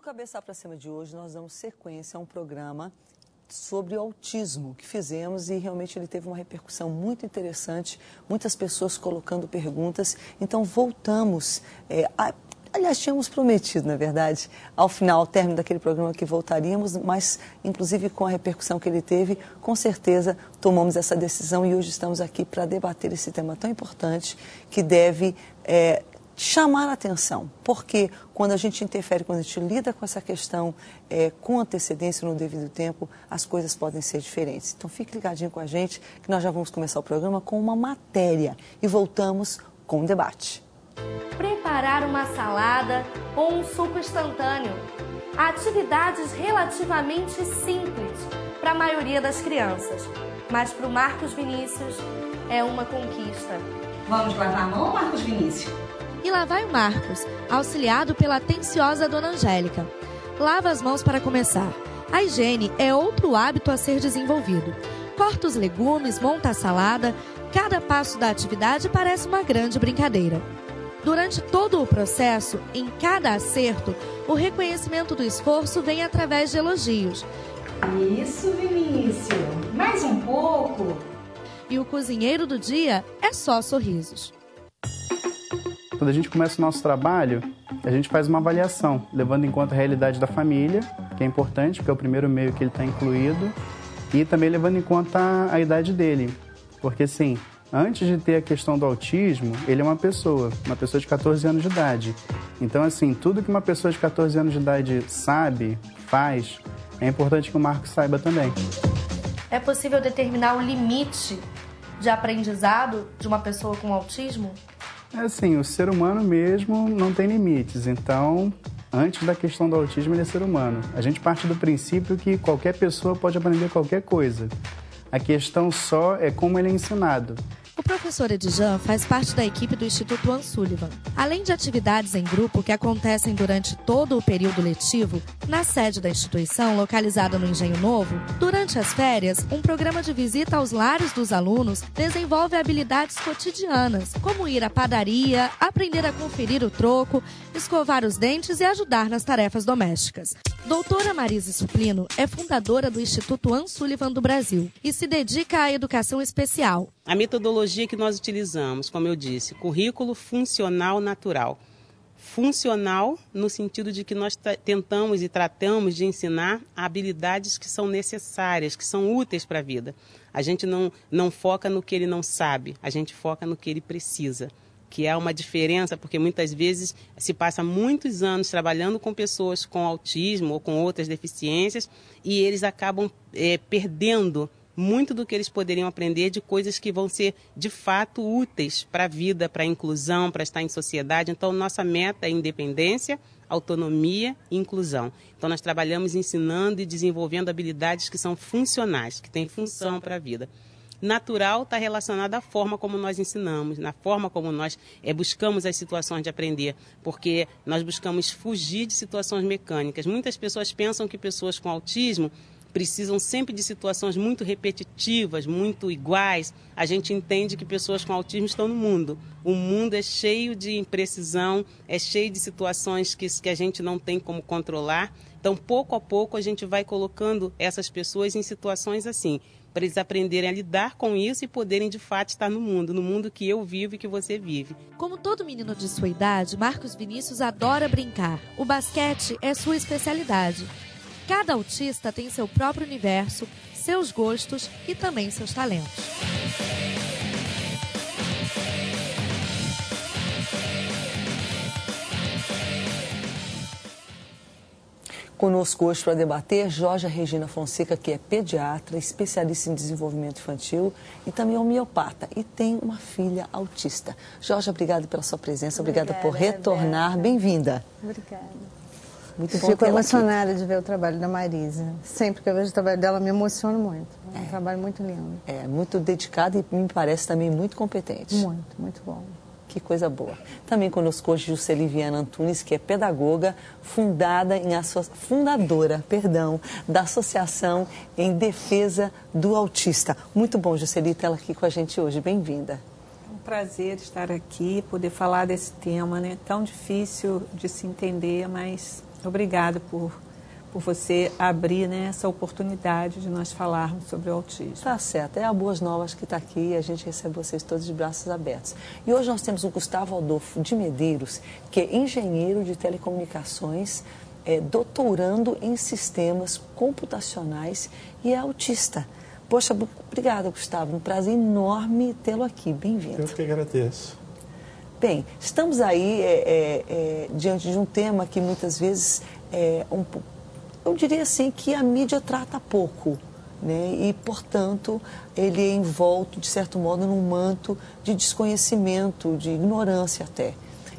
Cabeça para Cima de hoje, nós damos sequência a um programa sobre autismo que fizemos e realmente ele teve uma repercussão muito interessante, muitas pessoas colocando perguntas, então voltamos, aliás, tínhamos prometido, na verdade, ao final, ao término daquele programa que voltaríamos, mas inclusive com a repercussão que ele teve, com certeza tomamos essa decisão e hoje estamos aqui para debater esse tema tão importante que deve chamar a atenção, porque quando a gente interfere, quando a gente lida com essa questão com antecedência no devido tempo, as coisas podem ser diferentes. Então fique ligadinho com a gente, que nós já vamos começar o programa com uma matéria e voltamos com o debate. Preparar uma salada ou um suco instantâneo. Atividades relativamente simples para a maioria das crianças, mas para o Marcos Vinícius é uma conquista. Vamos lavar a mão, Marcos Vinícius? E lá vai o Marcos, auxiliado pela atenciosa Dona Angélica. Lava as mãos para começar. A higiene é outro hábito a ser desenvolvido. Corta os legumes, monta a salada. Cada passo da atividade parece uma grande brincadeira. Durante todo o processo, em cada acerto, o reconhecimento do esforço vem através de elogios. Isso, Vinícius. Mais um pouco. E o cozinheiro do dia é só sorrisos. Quando a gente começa o nosso trabalho, a gente faz uma avaliação, levando em conta a realidade da família, que é importante, porque é o primeiro meio que ele está incluído, e também levando em conta a idade dele. Porque, assim, antes de ter a questão do autismo, ele é uma pessoa de 14 anos de idade. Então, assim, tudo que uma pessoa de 14 anos de idade sabe, faz, é importante que o Marcos saiba também. É possível determinar o limite de aprendizado de uma pessoa com autismo? É assim, o ser humano mesmo não tem limites, então, antes da questão do autismo, ele é ser humano. A gente parte do princípio que qualquer pessoa pode aprender qualquer coisa. A questão só é como ele é ensinado. O professor Edjan faz parte da equipe do Instituto Ann Sullivan. Além de atividades em grupo que acontecem durante todo o período letivo, na sede da instituição, localizada no Engenho Novo, durante as férias, um programa de visita aos lares dos alunos desenvolve habilidades cotidianas, como ir à padaria, aprender a conferir o troco, escovar os dentes e ajudar nas tarefas domésticas. Doutora Marise Suplino é fundadora do Instituto Ann Sullivan do Brasil e se dedica à educação especial. A metodologia que nós utilizamos, como eu disse, currículo funcional natural. Funcional no sentido de que nós tentamos e tratamos de ensinar habilidades que são necessárias, que são úteis para a vida. A gente não foca no que ele não sabe, a gente foca no que ele precisa. Que é uma diferença, porque muitas vezes se passa muitos anos trabalhando com pessoas com autismo ou com outras deficiências e eles acabam perdendo muito do que eles poderiam aprender de coisas que vão ser, de fato, úteis para a vida, para a inclusão, para estar em sociedade. Então, nossa meta é independência, autonomia e inclusão. Então, nós trabalhamos ensinando e desenvolvendo habilidades que são funcionais, que têm função para a vida. Natural está relacionado à forma como nós ensinamos, na forma como nós buscamos as situações de aprender, porque nós buscamos fugir de situações mecânicas. Muitas pessoas pensam que pessoas com autismo precisam sempre de situações muito repetitivas, muito iguais. A gente entende que pessoas com autismo estão no mundo. O mundo é cheio de imprecisão, é cheio de situações que a gente não tem como controlar. Então, pouco a pouco, a gente vai colocando essas pessoas em situações assim, para eles aprenderem a lidar com isso e poderem, de fato, estar no mundo que eu vivo e que você vive. Como todo menino de sua idade, Marcos Vinícius adora brincar. O basquete é sua especialidade. Cada autista tem seu próprio universo, seus gostos e também seus talentos. Conosco hoje para debater Jorge Regina Fonseca, que é pediatra, especialista em desenvolvimento infantil e também homeopata e tem uma filha autista. Jorge, obrigada pela sua presença, obrigada por retornar, bem-vinda. Obrigada. Muito bom. Fico emocionada de ver o trabalho da Marise. Sempre que eu vejo o trabalho dela, me emociono muito. É um trabalho muito lindo. É, muito dedicado e me parece também muito competente. Muito, muito bom. Que coisa boa. Também conosco hoje Jusceli Viana Antunes, que é pedagoga, fundadora da Associação em Defesa do Autista. Muito bom, Jusceli, ter ela aqui com a gente hoje. Bem-vinda. É um prazer estar aqui, poder falar desse tema, né? Tão difícil de se entender, mas Obrigada por você abrir, né, essa oportunidade de nós falarmos sobre o autismo. Tá certo, é a Boas Novas que está aqui e a gente recebe vocês todos de braços abertos. E hoje nós temos o Gustavo Adolfo de Medeiros, que é engenheiro de telecomunicações, doutorando em sistemas computacionais e é autista. Poxa, obrigada, Gustavo, um prazer enorme tê-lo aqui, bem-vindo. Eu que agradeço. Bem, estamos aí diante de um tema que muitas vezes eu diria assim que a mídia trata pouco, né? E, portanto, ele é envolto, de certo modo, num manto de desconhecimento, de ignorância até.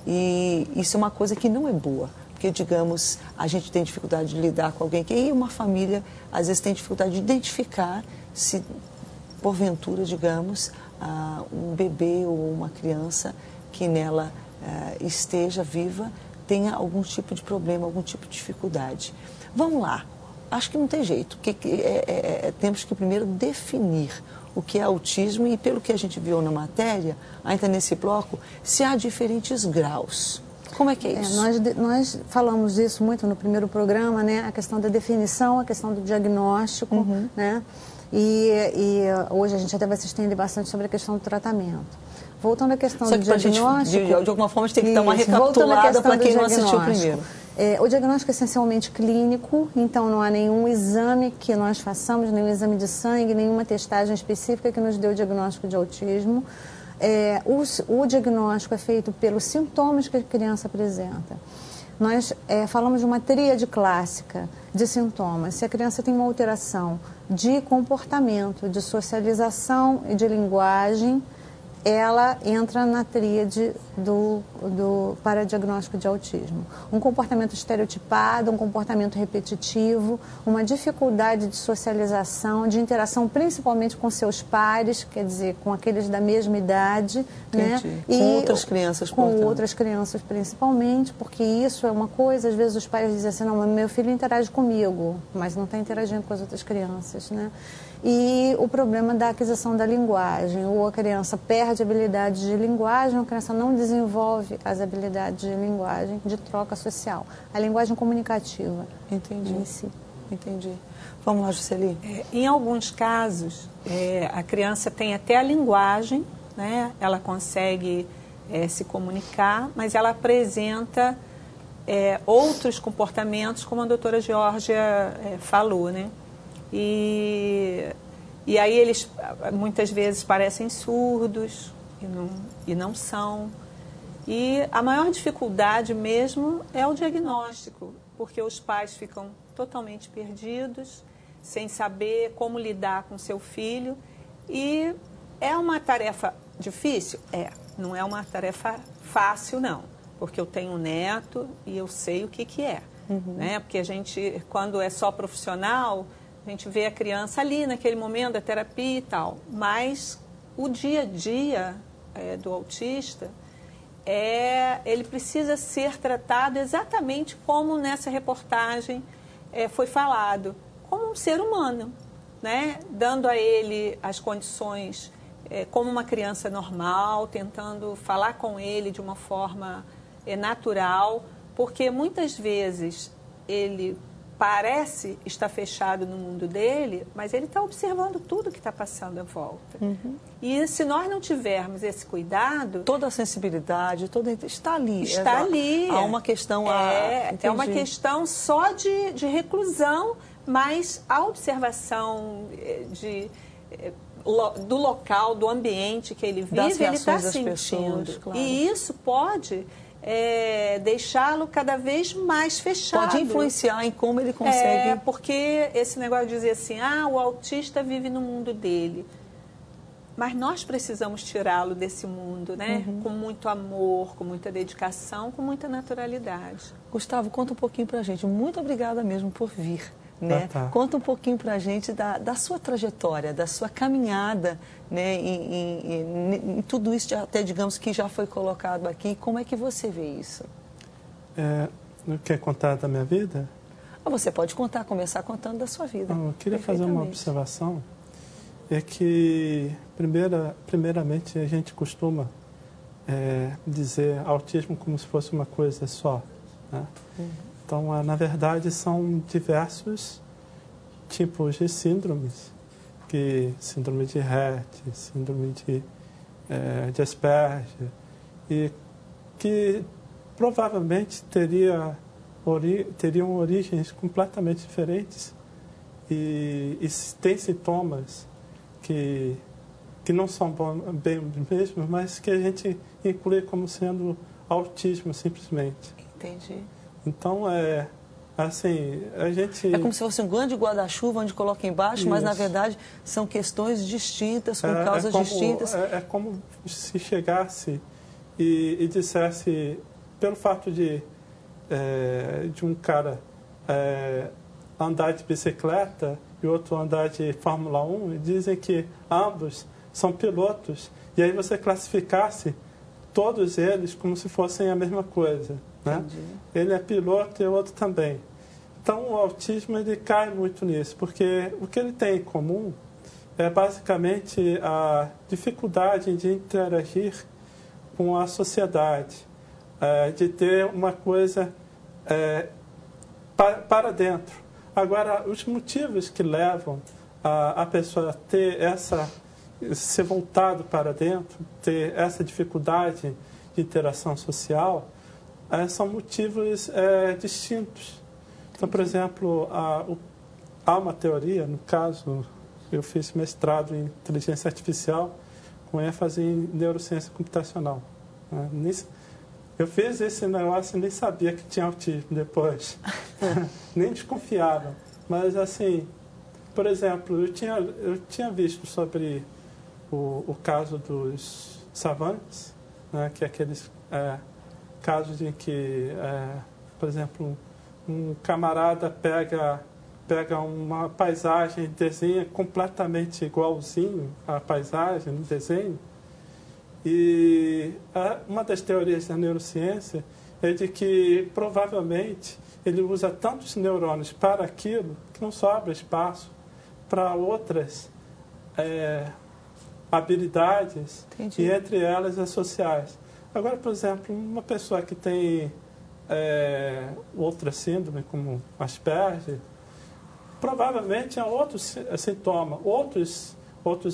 E isso é uma coisa que não é boa, porque, digamos, a gente tem dificuldade de lidar com alguém que... E uma família, às vezes, tem dificuldade de identificar se, porventura, digamos, um bebê ou uma criança que nela esteja viva tenha algum tipo de problema, algum tipo de dificuldade. Vamos lá, acho que não tem jeito, temos que primeiro definir o que é autismo e pelo que a gente viu na matéria, ainda nesse bloco, se há diferentes graus. Como é que é isso? Nós falamos disso muito no primeiro programa, né? A questão da definição, a questão do diagnóstico, né? E hoje a gente até vai se estender bastante sobre a questão do tratamento. Voltando à questão do diagnóstico... De alguma forma, a gente tem que dar uma recapitulada para quem não assistiu primeiro. O diagnóstico é essencialmente clínico, então não há nenhum exame que nós façamos, nenhum exame de sangue, nenhuma testagem específica que nos dê o diagnóstico de autismo. O diagnóstico é feito pelos sintomas que a criança apresenta. Nós falamos de uma tríade clássica de sintomas. Se a criança tem uma alteração de comportamento, de socialização e de linguagem, ela entra na tríade para diagnóstico de autismo. Um comportamento estereotipado, um comportamento repetitivo, uma dificuldade de socialização, de interação principalmente com seus pares, quer dizer, com aqueles da mesma idade. Né? Com outras crianças, portanto. Com outras crianças principalmente, porque isso é uma coisa, às vezes os pais dizem assim, não, meu filho interage comigo, mas não está interagindo com as outras crianças, né? E o problema da aquisição da linguagem, ou a criança perde habilidades de linguagem, ou a criança não desenvolve as habilidades de linguagem, de troca social. A linguagem comunicativa. Entendi. Em si. Entendi. Vamos lá, Jusceli. Em alguns casos, a criança tem até a linguagem, né? Ela consegue se comunicar, mas ela apresenta outros comportamentos, como a doutora Geórgia falou, né? E aí eles muitas vezes parecem surdos e não são. E a maior dificuldade mesmo é o diagnóstico, porque os pais ficam totalmente perdidos, sem saber como lidar com seu filho. E é uma tarefa difícil? Não é uma tarefa fácil, não, porque eu tenho um neto e eu sei o que é. Né? Porque a gente, quando é só profissional... A gente vê a criança ali naquele momento da terapia e tal, mas o dia a dia do autista, ele precisa ser tratado exatamente como nessa reportagem foi falado, como um ser humano, né? Dando a ele as condições como uma criança normal, tentando falar com ele de uma forma natural, porque muitas vezes ele parece estar fechado no mundo dele, mas ele está observando tudo que está passando à volta. E se nós não tivermos esse cuidado... Toda a sensibilidade, está ali. Está ali. Há uma questão... É uma questão só de reclusão, mas a observação do local, do ambiente que ele vive, ele está sentindo. Pessoas, claro. E isso pode... deixá-lo cada vez mais fechado. Pode influenciar em como ele consegue... porque esse negócio de dizer assim, o autista vive no mundo dele. Mas nós precisamos tirá-lo desse mundo, né? Com muito amor, com muita dedicação, com muita naturalidade. Gustavo, conta um pouquinho pra gente. Muito obrigada mesmo por vir. Né? Conta um pouquinho para a gente da sua trajetória, da sua caminhada, né? em tudo isso, até digamos que já foi colocado aqui. Como é que você vê isso? Quer contar da minha vida? Você pode começar contando da sua vida. Eu queria fazer uma observação. É que, primeiramente, a gente costuma dizer autismo como se fosse uma coisa só. Né? Então, na verdade, são diversos tipos de síndromes, que síndrome de Rett, síndrome de Asperger, e que provavelmente teriam origens completamente diferentes e tem sintomas que não são bem os mesmos, mas que a gente inclui como sendo autismo simplesmente. Entendi. Então, assim, a gente... É como se fosse um grande guarda-chuva onde coloca embaixo, mas na verdade são questões distintas, com causas distintas. É como se chegasse e dissesse, pelo fato de um cara andar de bicicleta e outro andar de Fórmula 1, e dizem que ambos são pilotos, e aí você classificasse todos eles como se fossem a mesma coisa. Né? Ele é piloto e o outro também. Então, o autismo ele cai muito nisso, porque o que ele tem em comum é basicamente a dificuldade de interagir com a sociedade, de ter uma coisa para dentro. Agora, os motivos que levam a pessoa a ter ser voltado para dentro, ter essa dificuldade de interação social, são motivos distintos. Então, por exemplo, há uma teoria, no caso, eu fiz mestrado em inteligência artificial com ênfase em neurociência computacional. Eu fiz esse negócio e nem sabia que tinha autismo depois. Nem desconfiava. Mas, assim, por exemplo, eu tinha visto sobre o caso dos savantes, né, que é aqueles casos em que, por exemplo, um camarada pega uma paisagem e desenha completamente igualzinho à paisagem no desenho. E uma das teorias da neurociência é de que, provavelmente, ele usa tantos neurônios para aquilo que não sobra espaço para outras habilidades, e entre elas as sociais. Agora, por exemplo, uma pessoa que tem outra síndrome, como Asperger, provavelmente é outro sintoma. Outros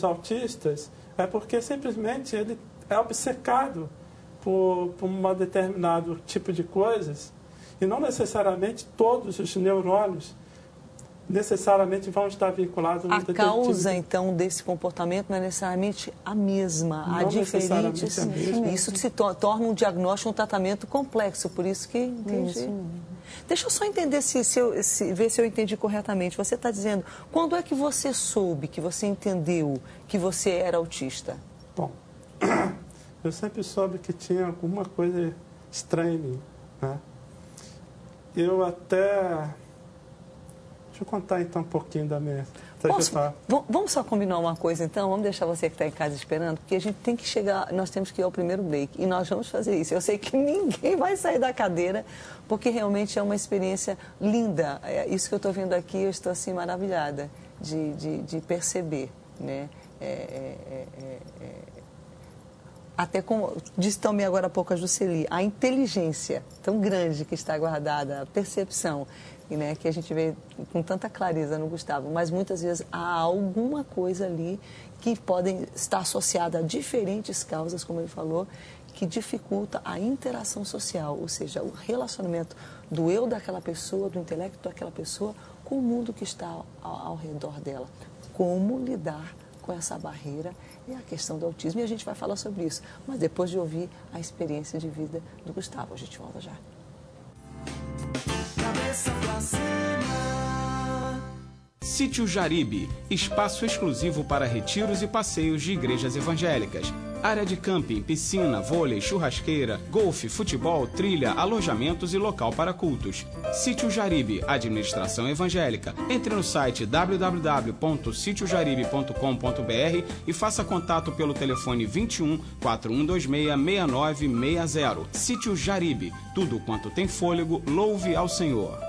autistas é porque simplesmente ele é obcecado por um determinado tipo de coisas, e não necessariamente todos os neurônios necessariamente vão estar vinculados a A causa, então, desse comportamento não é necessariamente a mesma. Há diferentes. Isso se torna um diagnóstico, um tratamento complexo, por isso que entendi. Deixa eu só entender ver se eu entendi corretamente. Você está dizendo, quando é que você soube, que você entendeu que você era autista? Bom, eu sempre soube que tinha alguma coisa estranha em mim, né? Eu até... Deixa eu contar, então, um pouquinho da minha trajetória. Vamos só combinar uma coisa, então? Vamos deixar você que está em casa esperando, porque a gente tem que chegar, nós temos que ir ao primeiro break, e nós vamos fazer isso. Eu sei que ninguém vai sair da cadeira, porque realmente é uma experiência linda. Isso que eu estou vendo aqui, eu estou, assim, maravilhada de perceber, né? Até como disse também agora há pouco a Jusceli, a inteligência tão grande que está guardada, a percepção, né, que a gente vê com tanta clareza no Gustavo, mas muitas vezes há alguma coisa ali que podem estar associada a diferentes causas, como ele falou, que dificulta a interação social, ou seja, o relacionamento do eu daquela pessoa, do intelecto daquela pessoa, com o mundo que está ao redor dela. Como lidar com essa barreira é a questão do autismo, e a gente vai falar sobre isso, mas depois de ouvir a experiência de vida do Gustavo. A gente volta já. Sítio Jaribe, espaço exclusivo para retiros e passeios de igrejas evangélicas. Área de camping, piscina, vôlei, churrasqueira, golfe, futebol, trilha, alojamentos e local para cultos. Sítio Jaribe, administração evangélica. Entre no site www.sitiojaribe.com.br e faça contato pelo telefone 21 4126 6960. Sítio Jaribe, tudo quanto tem fôlego, louve ao Senhor.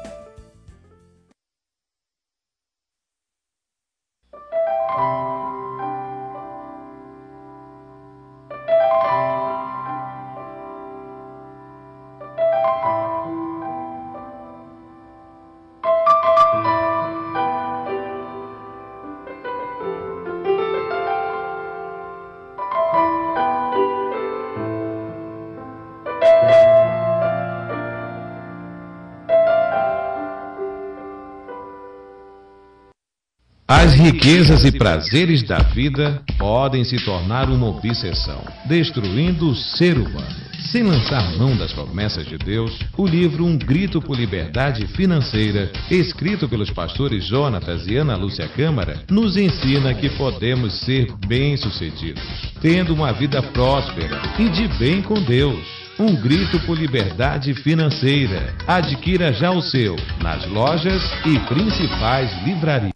As riquezas e prazeres da vida podem se tornar uma obsessão, destruindo o ser humano. Sem lançar mão das promessas de Deus, o livro Um Grito por Liberdade Financeira, escrito pelos pastores Jonatas e Ana Lúcia Câmara, nos ensina que podemos ser bem-sucedidos, tendo uma vida próspera e de bem com Deus. Um Grito por Liberdade Financeira. Adquira já o seu nas lojas e principais livrarias.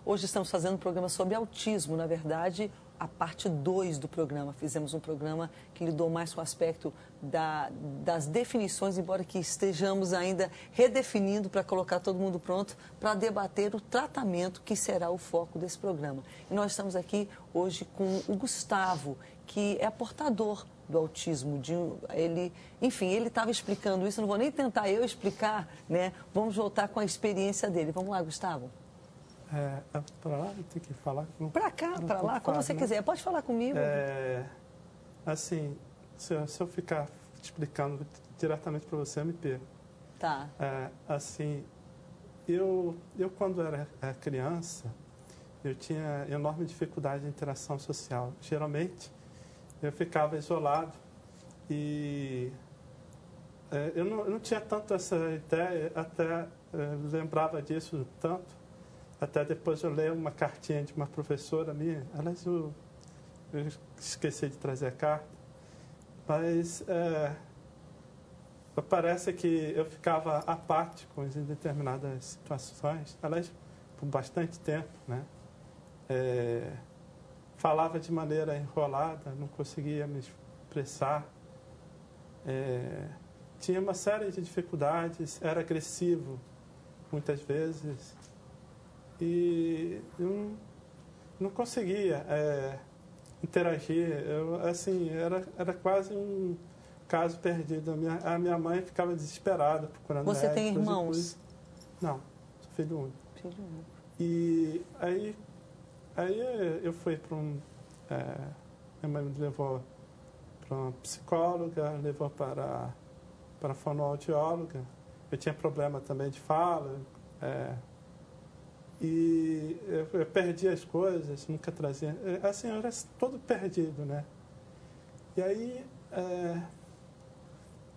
Hoje estamos fazendo um programa sobre autismo, na verdade, a parte 2 do programa. Fizemos um programa que lidou mais com o aspecto das definições, embora que estejamos ainda redefinindo para colocar todo mundo pronto para debater o tratamento que será o foco desse programa. E nós estamos aqui hoje com o Gustavo, que é portador do autismo. Ele estava explicando isso, não vou nem tentar eu explicar, né? Vamos voltar com a experiência dele. Vamos lá, Gustavo. Para lá, tem que falar? Para cá, para lá, como você quiser. Pode falar comigo. Assim, se eu ficar explicando diretamente para você, eu me perco. Tá. Assim, eu quando era criança, eu tinha enorme dificuldade de interação social. Geralmente, eu ficava isolado e eu não tinha tanto essa ideia, até lembrava disso tanto. Até depois eu leio uma cartinha de uma professora minha. Aliás, eu esqueci de trazer a carta. Mas parece que eu ficava apático em determinadas situações. Aliás, por bastante tempo, né? Falava de maneira enrolada, não conseguia me expressar. Tinha uma série de dificuldades, era agressivo muitas vezes. E eu não conseguia interagir. Era quase um caso perdido. A minha mãe ficava desesperada procurando Você médicos. tem irmãos? Não, sou filho único. Filho único. E aí eu fui para minha mãe me levou para uma psicóloga, levou para a fonoaudióloga. Eu tinha problema também de fala. E eu perdi as coisas, nunca trazia. Assim, eu era todo perdido, né? E aí,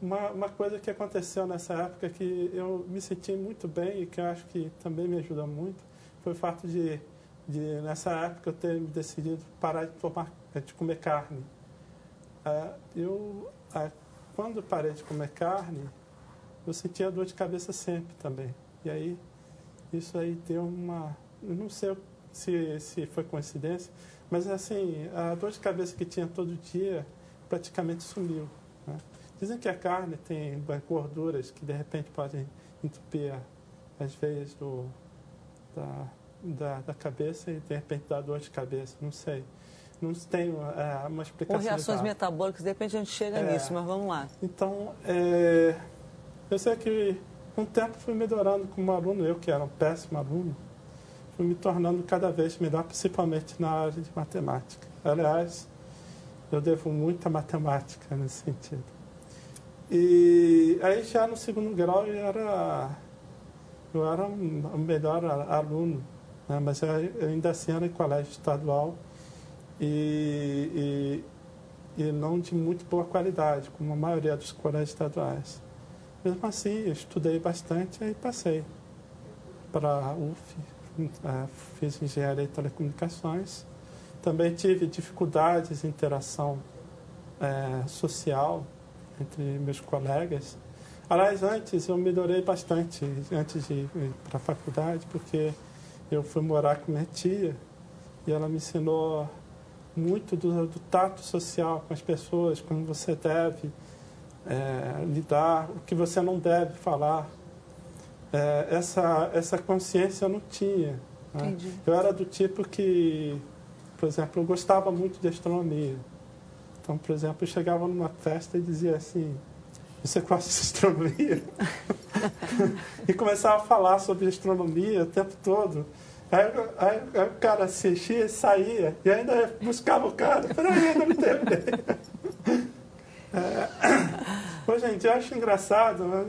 uma coisa que aconteceu nessa época que eu me senti muito bem e que eu acho que também me ajudou muito, foi o fato de nessa época, eu ter decidido parar de comer carne. Quando parei de comer carne, eu sentia dor de cabeça sempre também. E aí, isso aí deu uma... Eu não sei se foi coincidência, mas assim, a dor de cabeça que tinha todo dia praticamente sumiu, né? Dizem que a carne tem gorduras que de repente podem entupir as veias da cabeça e de repente dar dor de cabeça, não sei. Não tenho uma explicação. Ou reações metabólicas, de repente a gente chega nisso, mas vamos lá. Então, eu sei que com o tempo fui melhorando como aluno, eu que era um péssimo aluno, fui me tornando cada vez melhor, principalmente na área de matemática. Aliás, eu devo muita matemática nesse sentido. E aí já no segundo grau eu era o melhor aluno, né? Mas eu ainda assim era em colégio estadual e não de muito boa qualidade, como a maioria dos colégios estaduais. Mesmo assim, eu estudei bastante e passei para a UF, fiz engenharia de telecomunicações. Também tive dificuldades em interação social entre meus colegas. Aliás, antes eu melhorei bastante, antes de ir para a faculdade, porque eu fui morar com minha tia e ela me ensinou muito do tato social com as pessoas, como você deve lidar, o que você não deve falar. essa consciência eu não tinha. Né? Eu era do tipo que, por exemplo, eu gostava muito de astronomia. Então, por exemplo, eu chegava numa festa e dizia assim, você gosta de astronomia? E começava a falar sobre astronomia o tempo todo. Aí o cara assistia e saía, e ainda buscava o cara. Peraí, ainda não terminei. Hoje em dia eu acho engraçado, né?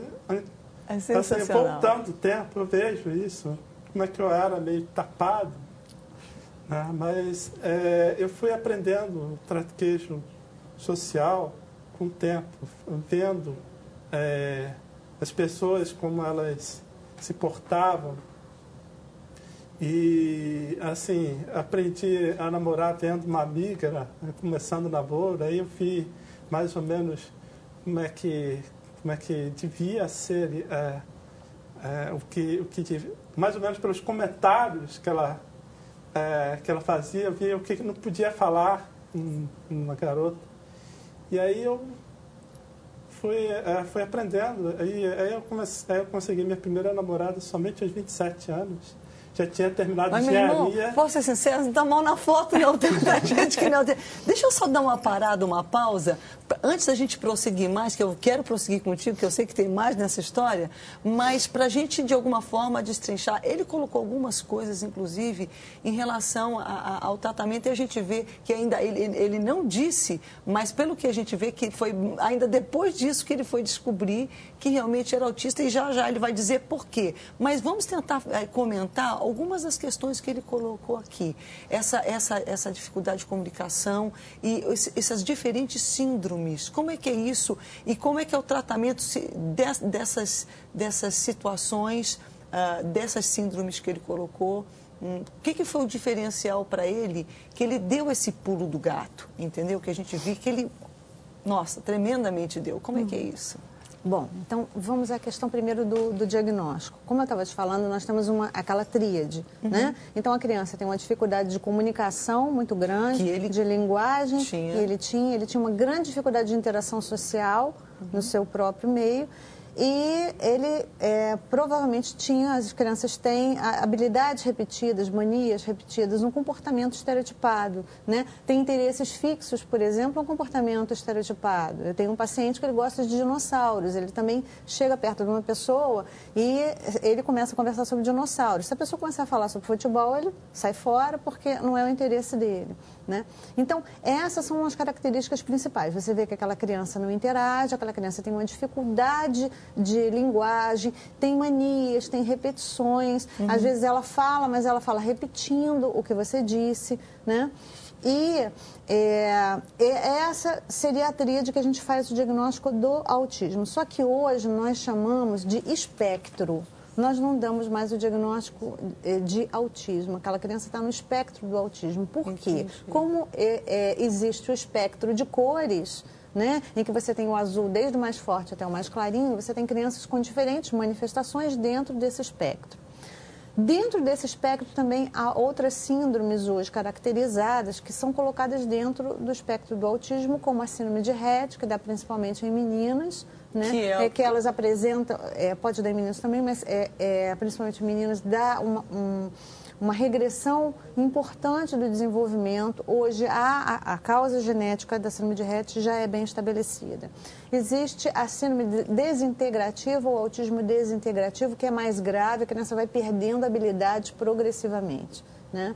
É sensacional. Assim, voltando o tempo, eu vejo isso, como é que eu era meio tapado. Né? Mas eu fui aprendendo o traquejo social com o tempo, vendo as pessoas como elas se portavam. E, assim, aprendi a namorar vendo uma amiga, começando o namoro, aí eu vi mais ou menos como é que devia ser, mais ou menos pelos comentários que ela fazia, eu via o que não podia falar uma garota. E aí eu fui aprendendo, aí eu consegui minha primeira namorada somente aos 27 anos. Já tinha terminado engenharia. Meu irmão, posso ser sincero, não dá mão na foto, não. Tem muita gente que não tem. Deixa eu só dar uma parada, uma pausa, antes da gente prosseguir mais, que eu quero prosseguir contigo, que eu sei que tem mais nessa história, mas para a gente, de alguma forma, destrinchar. Ele colocou algumas coisas, inclusive, em relação ao tratamento, e a gente vê que ainda ele não disse, mas pelo que a gente vê, que foi ainda depois disso que ele foi descobrir que realmente era autista, e já ele vai dizer por quê. Mas vamos tentar comentar algumas das questões que ele colocou aqui. Essa dificuldade de comunicação e essas diferentes síndromes. Como é que é isso? E como é que é o tratamento dessas situações, dessas síndromes que ele colocou? O que foi o diferencial para ele, que ele deu esse pulo do gato, entendeu? Que a gente viu que ele, nossa, tremendamente deu. Como é que é isso? Bom, então vamos à questão primeiro do diagnóstico. Como eu estava te falando, nós temos aquela tríade, né? Então a criança tem uma dificuldade de comunicação muito grande, de linguagem, que ele tinha uma grande dificuldade de interação social no seu próprio meio. E ele provavelmente as crianças têm habilidades repetidas, manias repetidas, um comportamento estereotipado, né? Tem interesses fixos, por exemplo, um comportamento estereotipado. Eu tenho um paciente que ele gosta de dinossauros, ele também chega perto de uma pessoa e ele começa a conversar sobre dinossauros. Se a pessoa começar a falar sobre futebol, ele sai fora porque não é o interesse dele, né? Então, essas são as características principais. Você vê que aquela criança não interage, aquela criança tem uma dificuldade de linguagem, tem manias, tem repetições. Às vezes ela fala, mas ela fala repetindo o que você disse, né? E essa seria a tríade que a gente faz o diagnóstico do autismo. Só que hoje nós chamamos de espectro. Nós não damos mais o diagnóstico de autismo. Aquela criança está no espectro do autismo. Por quê? Como existe o espectro de cores, né, em que você tem o azul desde o mais forte até o mais clarinho, você tem crianças com diferentes manifestações dentro desse espectro. Dentro desse espectro também há outras síndromes hoje caracterizadas que são colocadas dentro do espectro do autismo, como a síndrome de Rett, que dá principalmente em meninas, né? Que elas apresentam, pode dar em meninos também, mas principalmente meninas, dá uma regressão importante do desenvolvimento. Hoje, a causa genética da síndrome de Rett já é bem estabelecida. Existe a síndrome desintegrativa, ou autismo desintegrativo, que é mais grave, a criança vai perdendo habilidades progressivamente, né?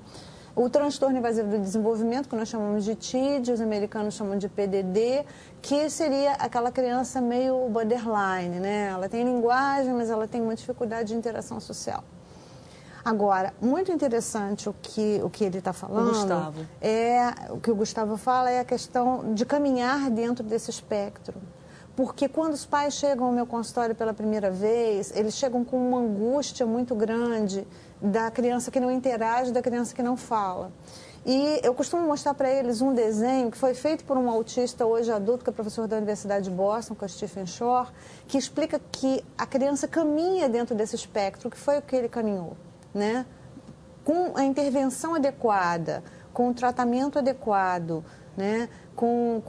O transtorno invasivo do desenvolvimento, que nós chamamos de TID, os americanos chamam de PDD, que seria aquela criança meio borderline, né? Ela tem linguagem, mas ela tem uma dificuldade de interação social. Agora, muito interessante o que ele está falando, o que o Gustavo fala é a questão de caminhar dentro desse espectro. Porque quando os pais chegam ao meu consultório pela primeira vez, eles chegam com uma angústia muito grande da criança que não interage, da criança que não fala. E eu costumo mostrar para eles um desenho que foi feito por um autista hoje adulto, que é professor da Universidade de Boston, que é o Stephen Shore, que explica que a criança caminha dentro desse espectro, que foi o que ele caminhou, né? Com a intervenção adequada, com o tratamento adequado, né? Com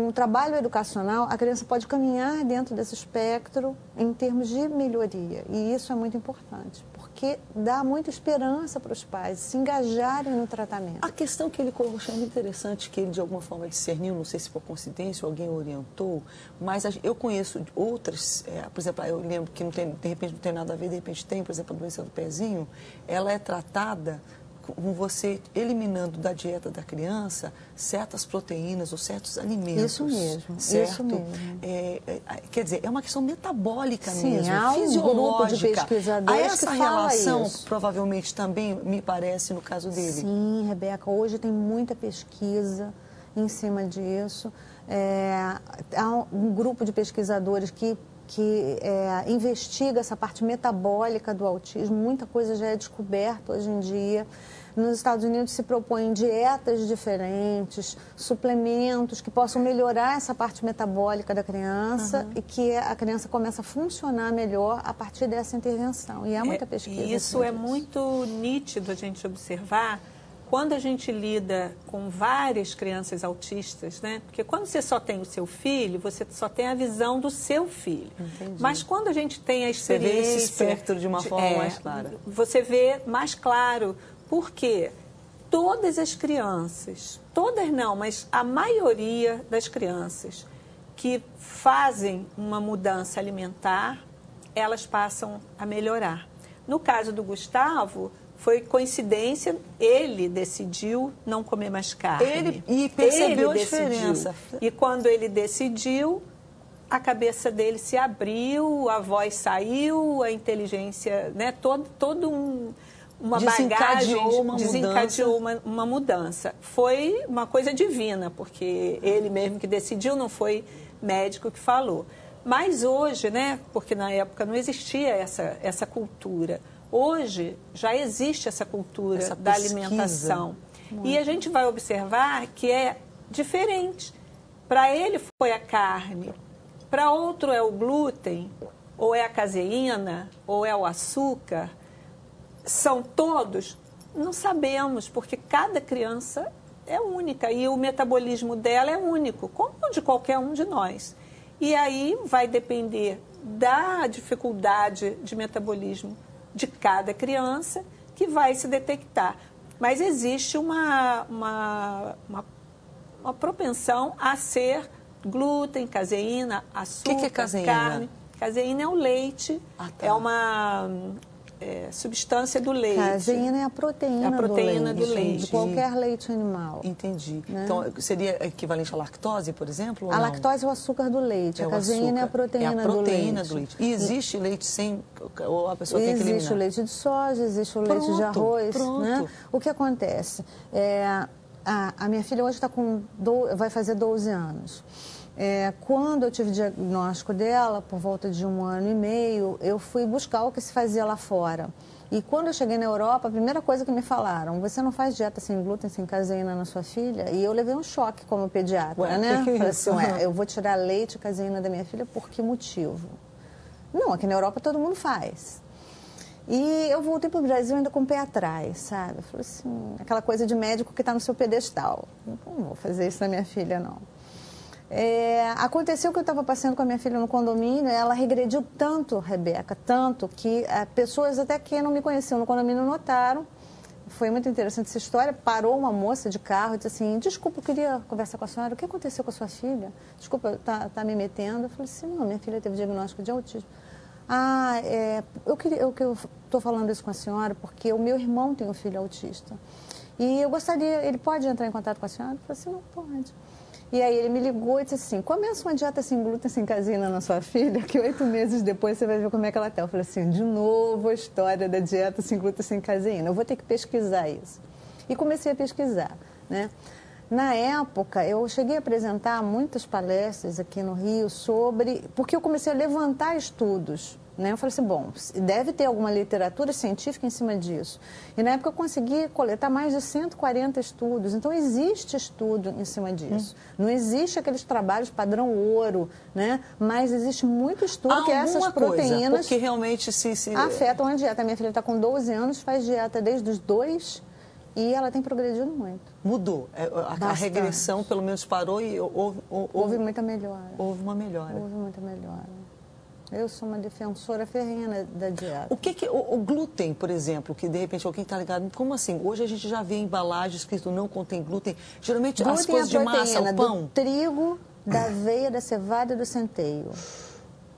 o trabalho educacional, a criança pode caminhar dentro desse espectro em termos de melhoria. E isso é muito importante, porque dá muita esperança para os pais se engajarem no tratamento. A questão que ele colocou, achei muito interessante, que ele de alguma forma discerniu, não sei se por coincidência ou alguém orientou, mas eu conheço outras, por exemplo, eu lembro que não tem, de repente não tem nada a ver, de repente tem, por exemplo, a doença do pezinho, ela é tratada com você eliminando da dieta da criança certas proteínas ou certos alimentos. Isso mesmo, certo? isso mesmo. Quer dizer, é uma questão metabólica mesmo, há um grupo de pesquisadores essa que relação isso. provavelmente também me parece no caso dele. Sim, Rebeca, hoje tem muita pesquisa em cima disso. Há um grupo de pesquisadores que investiga essa parte metabólica do autismo. Muita coisa já é descoberta hoje em dia. Nos Estados Unidos se propõem dietas diferentes, suplementos que possam melhorar essa parte metabólica da criança e que a criança começa a funcionar melhor a partir dessa intervenção. E há muita pesquisa. E isso é muito nítido a gente observar quando a gente lida com várias crianças autistas, né? Porque quando você só tem o seu filho, você só tem a visão do seu filho. Entendi. Mas quando a gente tem a experiência... Você vê esse espectro de uma forma mais clara. Você vê mais claro, porque todas as crianças, todas não, mas a maioria das crianças que fazem uma mudança alimentar, elas passam a melhorar. No caso do Gustavo, foi coincidência, ele decidiu não comer mais carne. E percebeu a diferença. E quando ele decidiu, a cabeça dele se abriu, a voz saiu, a inteligência, né, uma bagagem desencadeou uma mudança. Foi uma coisa divina, porque ele mesmo que decidiu, não foi médico que falou. Mas hoje, né, porque na época não existia essa cultura, hoje já existe essa cultura da alimentação. E a gente vai observar que é diferente. Para ele foi a carne, para outro é o glúten, ou é a caseína, ou é o açúcar. São todos? Não sabemos, porque cada criança é única e o metabolismo dela é único, como o de qualquer um de nós. E aí vai depender da dificuldade de metabolismo de cada criança que vai se detectar. Mas existe uma propensão a ser glúten, caseína, açúcar, que é caseína? Carne. Caseína é o leite, é uma substância do leite. Caseína é a proteína, do leite. De qualquer leite animal. Entendi. Né? Então, seria equivalente à lactose, por exemplo? Ou a não? lactose é o açúcar do leite. A caseína é a proteína do leite. E existe leite sem... Ou a pessoa tem que eliminar? Existe o leite de soja, existe o leite de arroz. Né? O que acontece? A minha filha hoje vai fazer 12 anos. Quando eu tive o diagnóstico dela, por volta de 1 ano e meio, eu fui buscar o que se fazia lá fora. E quando eu cheguei na Europa, a primeira coisa que me falaram, você não faz dieta sem glúten, sem caseína na sua filha? E eu levei um choque como pediatra, né? Que falei isso? assim, eu vou tirar leite e caseína da minha filha, por que motivo? Não, aqui na Europa todo mundo faz. E eu voltei para o Brasil ainda com o pé atrás, sabe? Eu falei assim, aquela coisa de médico que está no seu pedestal. Não vou fazer isso na minha filha, não. Aconteceu que eu estava passeando com a minha filha no condomínio, ela regrediu tanto, Rebeca, tanto, que pessoas até que não me conheciam no condomínio notaram. Foi muito interessante essa história. Parou uma moça de carro e disse assim, desculpa, eu queria conversar com a senhora, o que aconteceu com a sua filha? Desculpa, tá me metendo. Eu falei assim, não, minha filha teve diagnóstico de autismo. Eu estou falando isso com a senhora porque o meu irmão tem um filho autista. E eu gostaria, ele pode entrar em contato com a senhora? Eu falei assim, não pode. E aí ele me ligou e disse assim, começa uma dieta sem glúten, sem caseína na sua filha, que 8 meses depois você vai ver como é que ela está. Eu falei assim, de novo a história da dieta sem glúten, sem caseína. Eu vou ter que pesquisar isso. E comecei a pesquisar, né? Na época, eu cheguei a apresentar muitas palestras aqui no Rio porque eu comecei a levantar estudos, né? Eu falei assim, bom, deve ter alguma literatura científica em cima disso. E na época eu consegui coletar mais de 140 estudos. Então, existe estudo em cima disso. Não existe aqueles trabalhos padrão ouro, né? Mas existe muito estudo que essas proteínas porque realmente se afetam a dieta. A minha filha está com 12 anos, faz dieta desde os 2 E ela tem progredido muito. Mudou. A regressão, pelo menos, parou e houve muita melhora. Houve uma melhora. Houve muita melhora. Eu sou uma defensora ferrenha da dieta. O que o glúten, por exemplo, que de repente alguém está ligado, como assim? Hoje a gente já vê embalagem escrito não contém glúten. Geralmente glúten as coisas de massa, o pão. Do trigo, da aveia, da cevada e do centeio.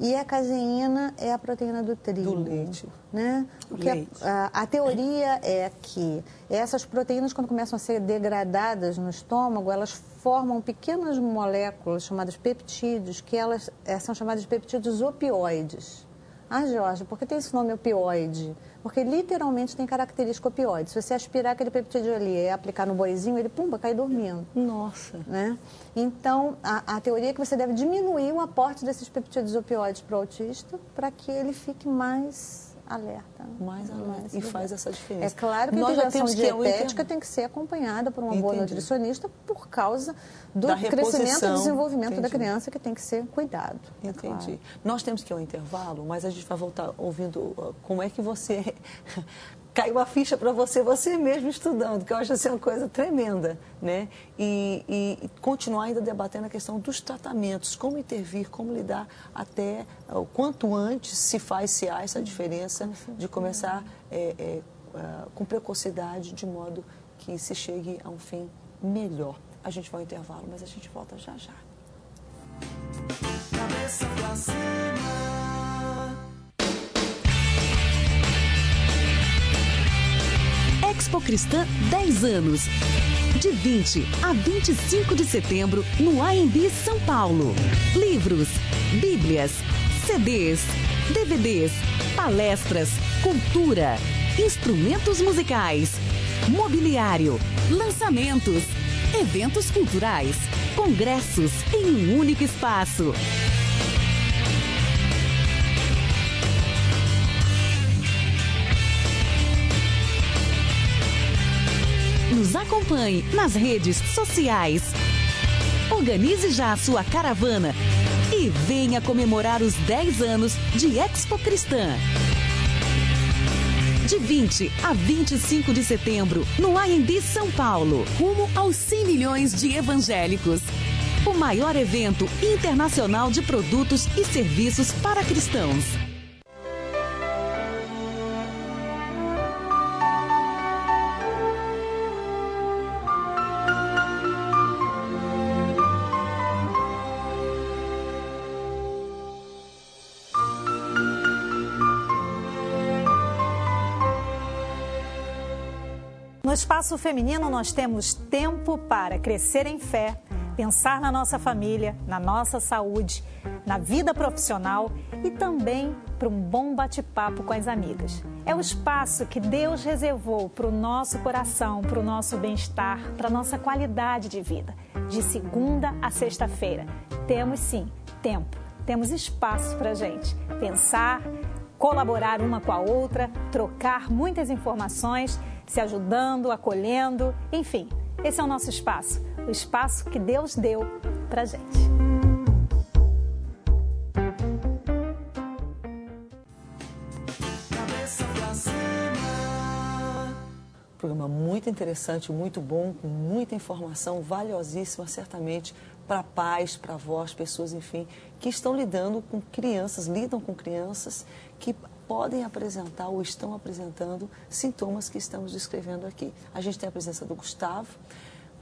E a caseína é a proteína do trigo. Do leite. Né? Porque a teoria é que essas proteínas, quando começam a ser degradadas no estômago, elas formam pequenas moléculas chamadas peptídeos, que elas são chamadas de peptídeos opioides. Ah, Jorge, por que tem esse nome opioide? Porque literalmente tem característica opioide. Se você aspirar aquele peptídeo ali e aplicar no boizinho, ele, pumba, cai dormindo. Nossa. Né? Então, a teoria é que você deve diminuir o aporte desses peptídeos opioides para o autista para que ele fique mais alerta. Mais alerta. E faz essa diferença. É claro que a intervenção dietética tem que ser acompanhada por uma boa nutricionista por causa do crescimento e desenvolvimento da criança, que tem que ser cuidado. Entendi. Claro. Nós temos que ir ao intervalo, mas a gente vai voltar ouvindo como é que você... Caiu a ficha para você mesmo estudando, que eu acho assim uma coisa tremenda, né? E continuar ainda debatendo a questão dos tratamentos, como intervir, como lidar até o quanto antes se há essa diferença de começar com precocidade, de modo que se chegue a um fim melhor. A gente vai ao intervalo, mas a gente volta já já. Cabeça pra cima. Expo Cristã 10 anos, de 20 a 25 de setembro, no AMB São Paulo. Livros, bíblias, CDs, DVDs, palestras, cultura, instrumentos musicais, mobiliário, lançamentos, eventos culturais, congressos em um único espaço. Nos acompanhe nas redes sociais. Organize já a sua caravana e venha comemorar os 10 anos de Expo Cristã. De 20 a 25 de setembro, no AMB São Paulo, rumo aos 100 milhões de evangélicos. O maior evento internacional de produtos e serviços para cristãos. No Espaço Feminino, nós temos tempo para crescer em fé, pensar na nossa família, na nossa saúde, na vida profissional e também para um bom bate-papo com as amigas. É o espaço que Deus reservou para o nosso coração, para o nosso bem-estar, para a nossa qualidade de vida. De segunda a sexta-feira, temos sim tempo, temos espaço para a gente pensar, colaborar uma com a outra, trocar muitas informações, se ajudando, acolhendo, enfim, esse é o nosso espaço, o espaço que Deus deu pra gente. Programa muito interessante, muito bom, com muita informação, valiosíssima, certamente, para pais, para avós, pessoas, enfim, que estão lidam com crianças que podem apresentar ou estão apresentando sintomas que estamos descrevendo aqui. A gente tem a presença do Gustavo.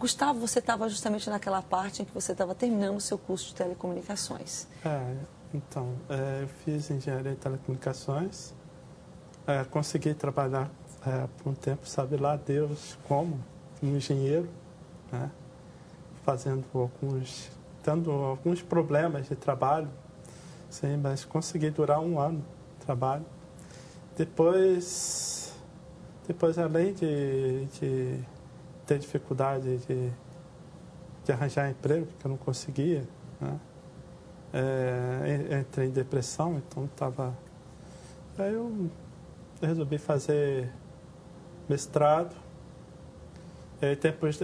Gustavo, você estava justamente naquela parte em que você estava terminando o seu curso de telecomunicações. Eu fiz engenharia em telecomunicações, consegui trabalhar por um tempo, sabe lá Deus como, um engenheiro, né? Tendo alguns problemas de trabalho, sim, mas consegui durar 1 ano de trabalho. Depois além de ter dificuldade de arranjar emprego, porque eu não conseguia, né? Entrei em depressão, então Aí eu resolvi fazer mestrado. Aí depois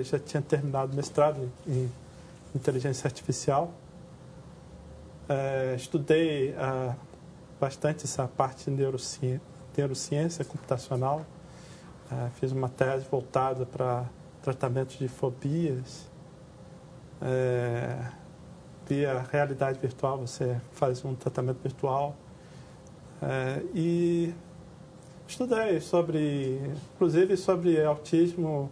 já tinha terminado o mestrado em inteligência artificial. Estudei bastante essa parte de neurociência computacional. Fiz uma tese voltada para tratamento de fobias. Via realidade virtual, você faz um tratamento virtual. E estudei inclusive sobre autismo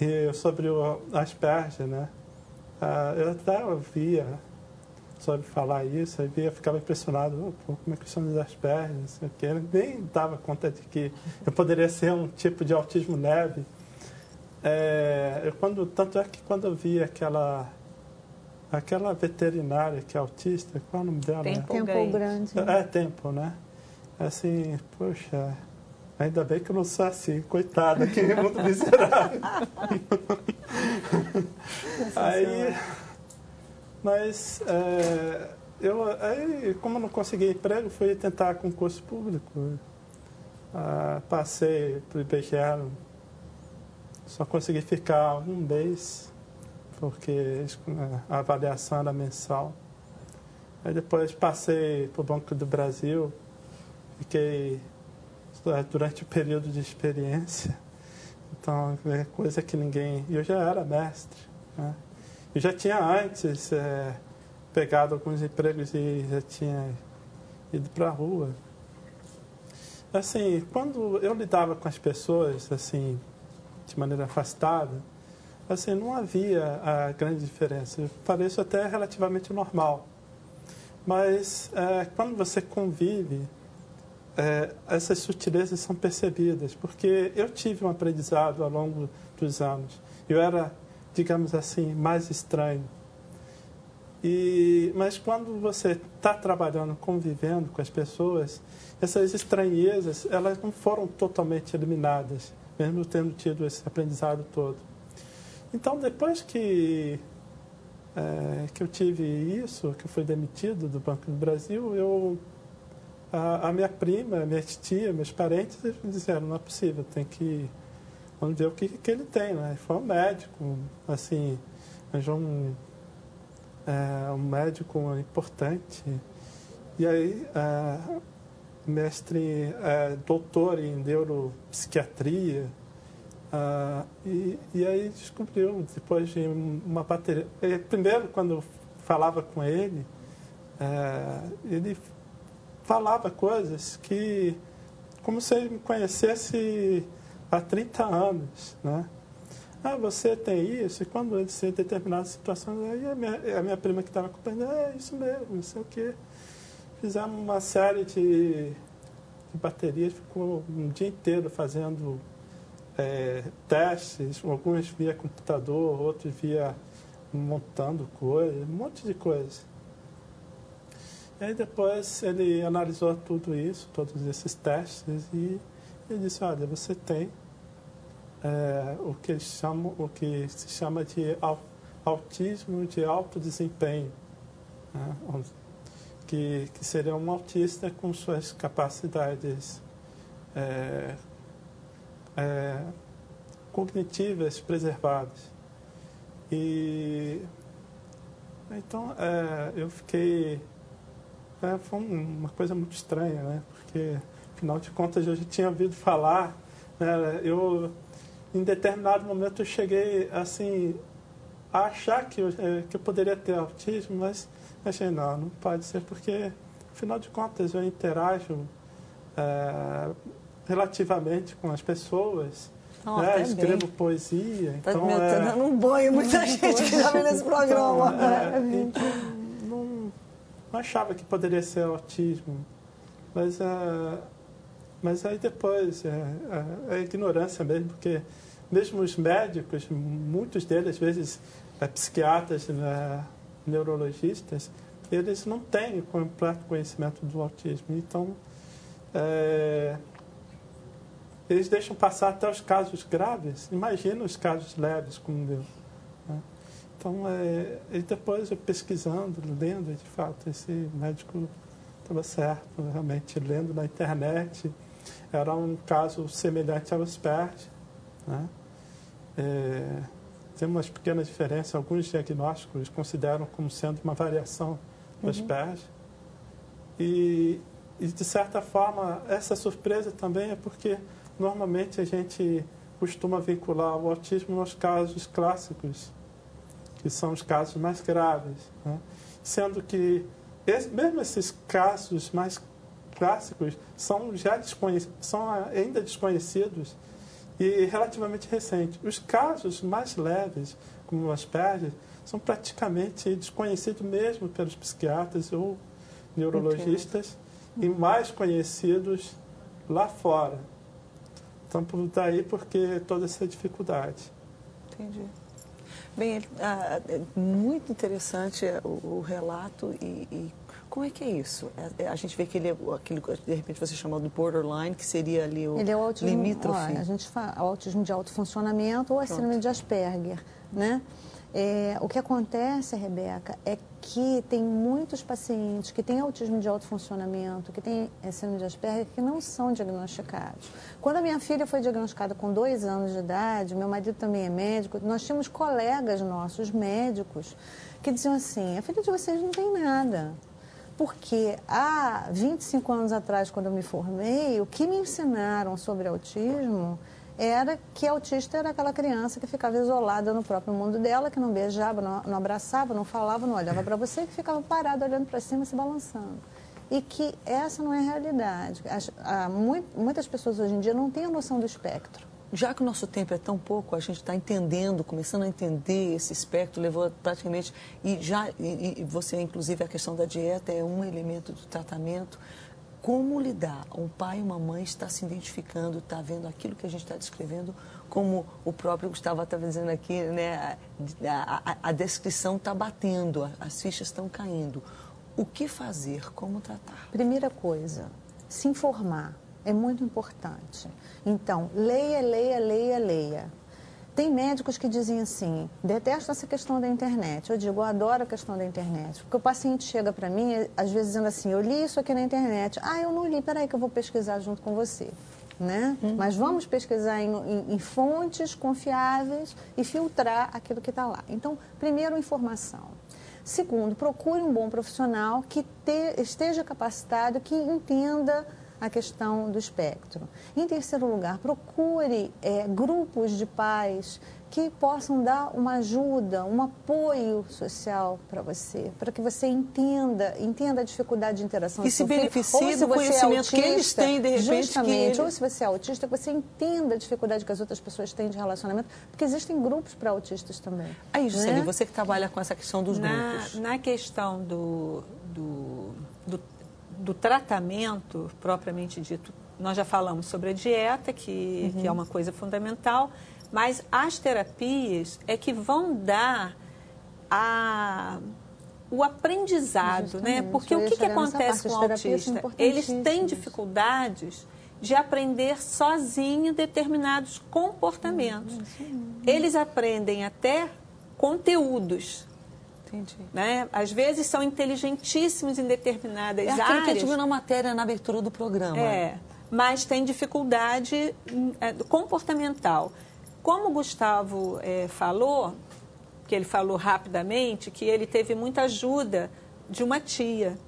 e sobre o Asperger, né? Eu até ouvia sobre falar isso, ficava impressionado, como é que são os Asperger, não sei o quê. Eu nem dava conta de que eu poderia ser um tipo de autismo leve. Tanto é que quando eu vi aquela veterinária que é autista, qual é o nome dela? Tempo Grande. Tempo, né? Assim, poxa, ainda bem que eu não sou assim, coitada, que mundo miserável. Como eu não consegui emprego, fui tentar concurso público. Passei para o IBGE, só consegui ficar um mês, porque a avaliação era mensal. Aí depois passei para o Banco do Brasil, fiquei durante o período de experiência. Então, é coisa que ninguém... Eu já era mestre, né? Eu já tinha antes pegado alguns empregos e já tinha ido para a rua. Assim, quando eu lidava com as pessoas, assim, de maneira afastada, assim, não havia a grande diferença. Eu pareço até relativamente normal. Mas quando você convive, essas sutilezas são percebidas, porque eu tive um aprendizado ao longo dos anos. Eu era, digamos assim, mais estranho. Mas quando você está trabalhando, convivendo com as pessoas, essas estranhezas, elas não foram totalmente eliminadas, mesmo tendo tido esse aprendizado todo. Então, depois que eu tive isso, que eu fui demitido do Banco do Brasil, a minha prima, minha tia, meus parentes disseram, não é possível, vamos ver o que ele tem, né? Foi um médico, assim, arranjou um médico importante. E aí, mestre, doutor em neuropsiquiatria, e aí descobriu, depois de uma bateria... Primeiro, quando falava com ele falava coisas que, como se ele me conhecesse há 30 anos, né? Você tem isso, e quando ele se em determinadas situações, aí a minha prima que estava acompanhando, isso mesmo, não sei o quê. Fizemos uma série de baterias, ficou um dia inteiro fazendo testes, alguns via computador, outros via montando coisas, um monte de coisas. E aí depois ele analisou tudo isso, todos esses testes, e ele disse, olha, você tem o que se chama de autismo de alto desempenho, né? que seria um autista com suas capacidades cognitivas preservadas. E então eu fiquei... foi uma coisa muito estranha, né? Porque, afinal de contas, eu já tinha ouvido falar, né? Em determinado momento, eu cheguei assim, a achar que eu poderia ter autismo, mas achei, não pode ser, porque, afinal de contas, eu interajo relativamente com as pessoas, né? Escrevo poesia. Então, tá dando um banho, muita gente que já vem nesse programa. Não achava que poderia ser autismo, mas aí depois é ignorância mesmo, porque mesmo os médicos, muitos deles, às vezes psiquiatras, neurologistas, eles não têm completo conhecimento do autismo. Então, eles deixam passar até os casos graves. Imagina os casos leves como o meu, né? Então, e depois eu pesquisando, lendo, de fato, esse médico estava certo, realmente, lendo na internet, era um caso semelhante ao Asperger, né? Tem umas pequenas diferenças, alguns diagnósticos consideram como sendo uma variação do Asperger. E E, de certa forma, essa surpresa também é porque, normalmente, a gente costuma vincular o autismo aos casos clássicos, que são os casos mais graves, né? Sendo que, mesmo esses casos mais clássicos são ainda desconhecidos e relativamente recentes. Os casos mais leves, como o Asperger, são praticamente desconhecidos mesmo pelos psiquiatras ou neurologistas e mais conhecidos lá fora. Então, por daí, porque toda essa dificuldade. Entendi. Bem, é muito interessante o relato e como é que é isso? A gente vê que ele é aquilo que de repente você chamou de borderline, que seria ali o, ele é o autismo, limítrofe. A gente fala o autismo de alto funcionamento ou a síndrome de Asperger, né? O que acontece, Rebeca, é que tem muitos pacientes que têm autismo de alto funcionamento, que têm síndrome de Asperger, que não são diagnosticados. Quando a minha filha foi diagnosticada com 2 anos de idade, meu marido também é médico, nós tínhamos colegas nossos, médicos, que diziam assim, a filha de vocês não tem nada. Porque há 25 anos atrás, quando eu me formei, o que me ensinaram sobre autismo era que autista era aquela criança que ficava isolada no próprio mundo dela, que não beijava, não abraçava, não falava, não olhava para você, que ficava parada olhando para cima, se balançando. E que essa não é a realidade. Muitas pessoas hoje em dia não têm a noção do espectro. Já que o nosso tempo é tão pouco, a gente está entendendo, começando a entender esse espectro, levou praticamente... E você, inclusive, a questão da dieta é um elemento do tratamento. Como lidar? Um pai e uma mãe está se identificando, está vendo aquilo que a gente está descrevendo, como o próprio Gustavo estava dizendo aqui, né? A descrição está batendo, as fichas estão caindo. O que fazer? Como tratar? Primeira coisa, se informar é muito importante. Então, leia. Tem médicos que dizem assim, detesto essa questão da internet. Eu digo, eu adoro a questão da internet. Porque o paciente chega para mim, às vezes dizendo assim, eu li isso aqui na internet. Ah, eu não li, peraí que eu vou pesquisar junto com você. Né? Mas vamos pesquisar em fontes confiáveis e filtrar aquilo que está lá. Então, primeiro, informação. Segundo, procure um bom profissional que esteja capacitado, que entenda a questão do espectro. Em terceiro lugar, procure grupos de pais que possam dar uma ajuda, um apoio social para você, para que você entenda a dificuldade de interação. E se beneficie do conhecimento que eles têm, de repente. Justamente, ou se você é autista, que você entenda a dificuldade que as outras pessoas têm de relacionamento, porque existem grupos para autistas também. Aí, Juscelie, você que trabalha com essa questão dos grupos. Na questão do tratamento, propriamente dito, nós já falamos sobre a dieta, que é uma coisa fundamental, mas as terapias é que vão dar o aprendizado, né? Porque o que acontece com o autista? Eles têm dificuldades de aprender sozinho determinados comportamentos. Eles aprendem até conteúdos. Entendi. Né? Às vezes são inteligentíssimos em determinadas áreas. É aquilo que a gente viu na matéria, na abertura do programa. Mas tem dificuldade comportamental. Como o Gustavo falou, que ele falou rapidamente, que ele teve muita ajuda de uma tia.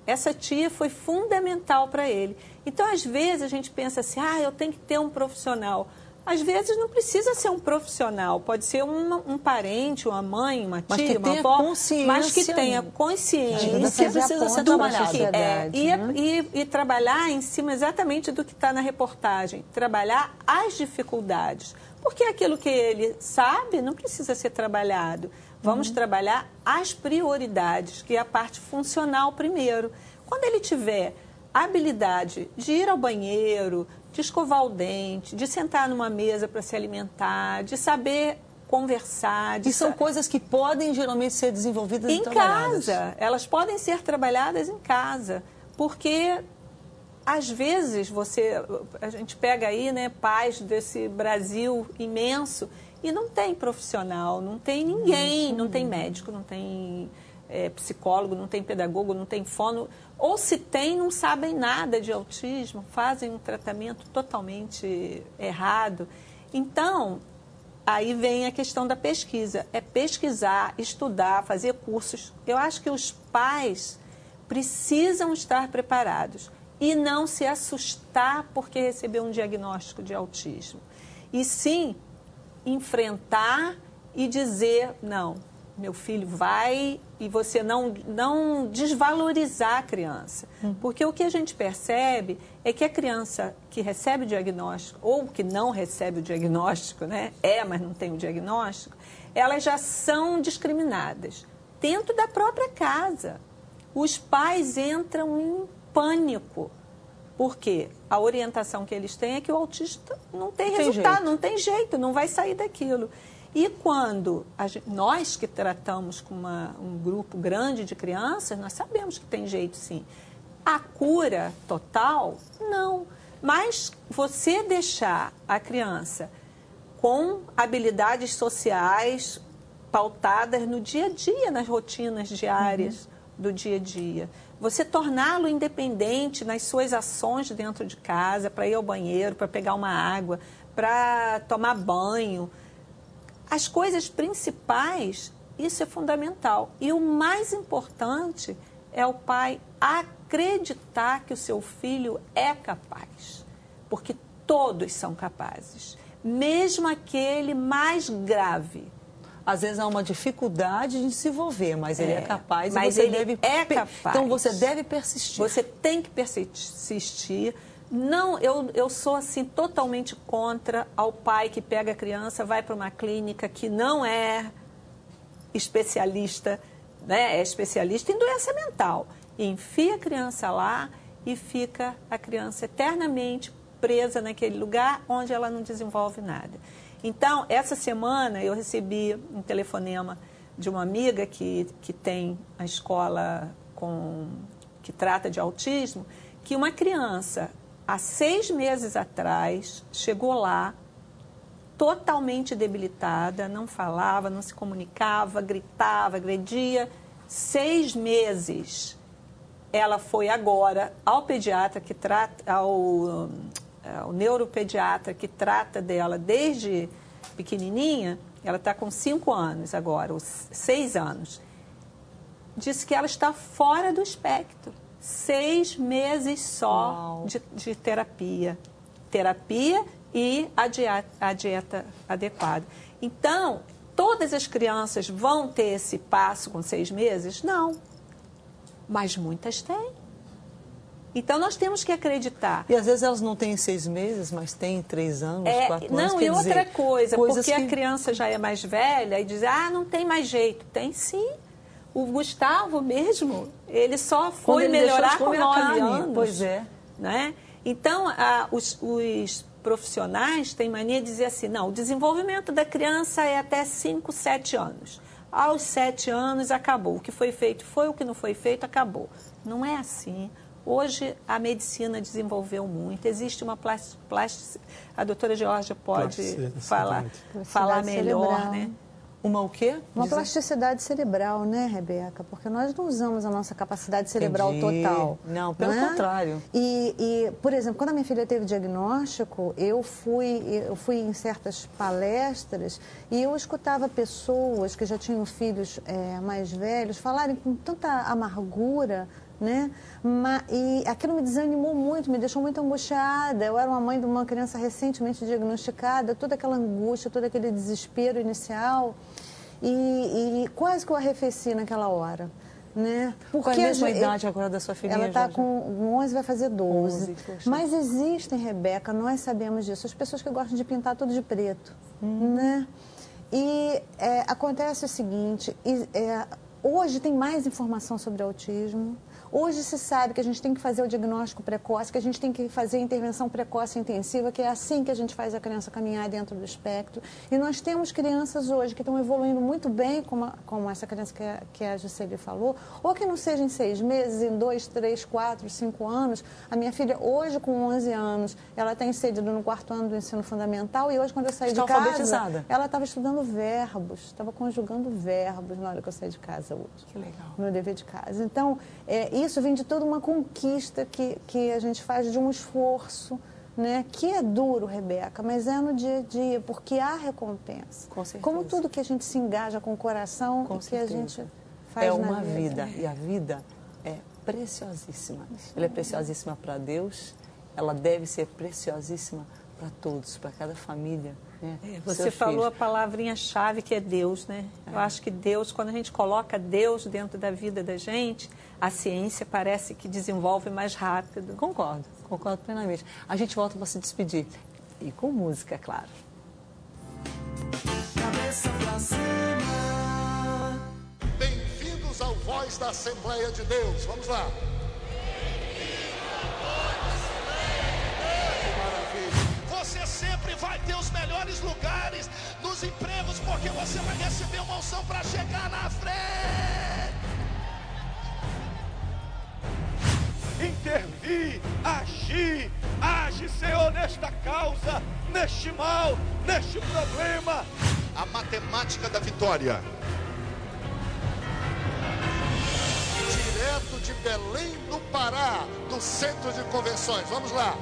Essa tia foi fundamental para ele. Então, às vezes, a gente pensa assim, eu tenho que ter um profissional. Às vezes não precisa ser um profissional, pode ser um parente, uma mãe, uma tia, uma avó, mas que tenha consciência precisa ser trabalhado. E trabalhar em cima exatamente do que está na reportagem, trabalhar as dificuldades, porque aquilo que ele sabe não precisa ser trabalhado. Vamos trabalhar as prioridades, que é a parte funcional primeiro. Quando ele tiver habilidade de ir ao banheiro, de escovar o dente, de sentar numa mesa para se alimentar, de saber conversar. E são coisas que podem geralmente ser desenvolvidas em casa. Elas podem ser trabalhadas em casa, porque às vezes a gente pega aí, né, pais desse Brasil imenso e não tem profissional, não tem ninguém, não tem médico, não tem psicólogo, não tem pedagogo, não tem fono, ou se tem, não sabem nada de autismo, fazem um tratamento totalmente errado. Então, aí vem a questão da pesquisa, é pesquisar, estudar, fazer cursos. Eu acho que os pais precisam estar preparados. e não se assustar porque recebeu um diagnóstico de autismo. E sim, enfrentar e dizer, não, meu filho vai, e você não desvalorizar a criança. Porque o que a gente percebe é que a criança que recebe o diagnóstico, ou que não recebe o diagnóstico, né, mas não tem o diagnóstico, elas já são discriminadas dentro da própria casa. Os pais entram em pânico, porque a orientação que eles têm é que o autista não tem resultado, não tem jeito, não vai sair daquilo. E quando nós que tratamos com um grupo grande de crianças, nós sabemos que tem jeito sim. A cura total, não. Mas você deixar a criança com habilidades sociais pautadas no dia a dia, nas rotinas diárias do dia a dia. Você torná-lo independente nas suas ações dentro de casa, para ir ao banheiro, para pegar uma água, para tomar banho. As coisas principais, isso é fundamental. E o mais importante é o pai acreditar que o seu filho é capaz. Porque todos são capazes, mesmo aquele mais grave. Às vezes há uma dificuldade de desenvolver, mas ele é capaz. Mas você ele é capaz. Então você deve persistir. Você tem que persistir. Não, eu sou assim totalmente contra ao pai que pega a criança, vai para uma clínica que não é especialista, né? É especialista em doença mental. Enfia a criança lá e fica a criança eternamente presa naquele lugar onde ela não desenvolve nada. Então, essa semana eu recebi um telefonema de uma amiga que tem a escola que trata de autismo, que uma criança, há 6 meses atrás, chegou lá totalmente debilitada, não falava, não se comunicava, gritava, agredia. 6 meses. Ela foi agora ao pediatra que trata, ao neuropediatra que trata dela desde pequenininha. Ela está com 5 anos agora, ou 6 anos. Disse que ela está fora do espectro. 6 meses só de terapia. Terapia e a dieta adequada. Então, todas as crianças vão ter esse passo com 6 meses? Não. Mas muitas têm. Então, nós temos que acreditar. E às vezes elas não têm 6 meses, mas têm 3 anos, 4 anos. Não, e outra coisa, porque a criança já é mais velha e diz, não tem mais jeito. Tem sim. O Gustavo mesmo, ele só foi melhorar com 9 anos. Pois é. Né? Então, os profissionais têm mania de dizer assim, não, o desenvolvimento da criança é até 5, 7 anos. Aos 7 anos acabou. O que foi feito foi, o que não foi feito acabou. Não é assim. Hoje a medicina desenvolveu muito, existe uma plasticidade. A doutora Georgia pode falar melhor, cerebral, né? Uma o quê? Uma plasticidade cerebral, né, Rebeca? Porque nós não usamos a nossa capacidade cerebral total. Não, pelo contrário. E, por exemplo, quando a minha filha teve diagnóstico, eu fui em certas palestras e eu escutava pessoas que já tinham filhos mais velhos falarem com tanta amargura, né? E aquilo me desanimou muito, me deixou muito angustiada. Eu era uma mãe de uma criança recentemente diagnosticada, toda aquela angústia, todo aquele desespero inicial. E quase que eu arrefeci naquela hora. Né? Porque qual é a mesma idade agora da sua filhinha? Ela está com 11, vai fazer 12. Mas existem, Rebeca, nós sabemos disso, as pessoas que gostam de pintar tudo de preto. Né? E acontece o seguinte, hoje tem mais informação sobre autismo. Hoje se sabe que a gente tem que fazer o diagnóstico precoce, que a gente tem que fazer a intervenção precoce intensiva, que é assim que a gente faz a criança caminhar dentro do espectro. E nós temos crianças hoje que estão evoluindo muito bem, como essa criança que a Juscelia falou, ou que não seja em 6 meses, em 2, 3, 4, 5 anos. A minha filha hoje, com 11 anos, ela está inserida no 4º ano do ensino fundamental e hoje, quando eu saí de casa, ela estava estudando verbos, estava conjugando verbos na hora que eu saí de casa hoje. Que legal. No dever de casa. Então, isso vem de toda uma conquista que a gente faz, de um esforço, né? Que é duro, Rebeca, mas é no dia a dia, porque há recompensa. Com certeza. Como tudo que a gente se engaja com o coração, que a gente faz na vida. É uma vida, e a vida é preciosíssima. Ela é preciosíssima para Deus, ela deve ser preciosíssima para todos, para cada família. Né? Você falou a palavrinha-chave que é Deus, né? Eu acho que Deus, quando a gente coloca Deus dentro da vida da gente, a ciência parece que desenvolve mais rápido. Concordo plenamente. A gente volta para se despedir. E com música, é claro. Cabeça pra cima. Bem-vindos ao Voz da Assembleia de Deus. Vamos lá. Você sempre vai ter os melhores lugares nos empregos, porque você vai receber uma unção para chegar na frente. Intervir, agir, age, Senhor, nesta causa, neste mal, neste problema. A matemática da vitória. Direto de Belém do Pará, do Centro de Convenções. Vamos lá.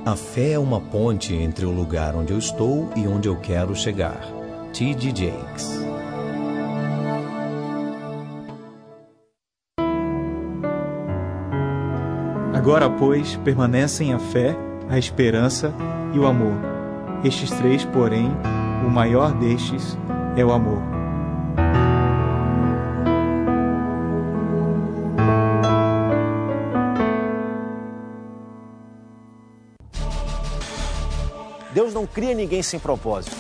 A fé é uma ponte entre o lugar onde eu estou e onde eu quero chegar. T.D. Jakes. Agora, pois, permanecem a fé, a esperança e o amor. Estes três, porém, o maior destes é o amor. Deus não cria ninguém sem propósito.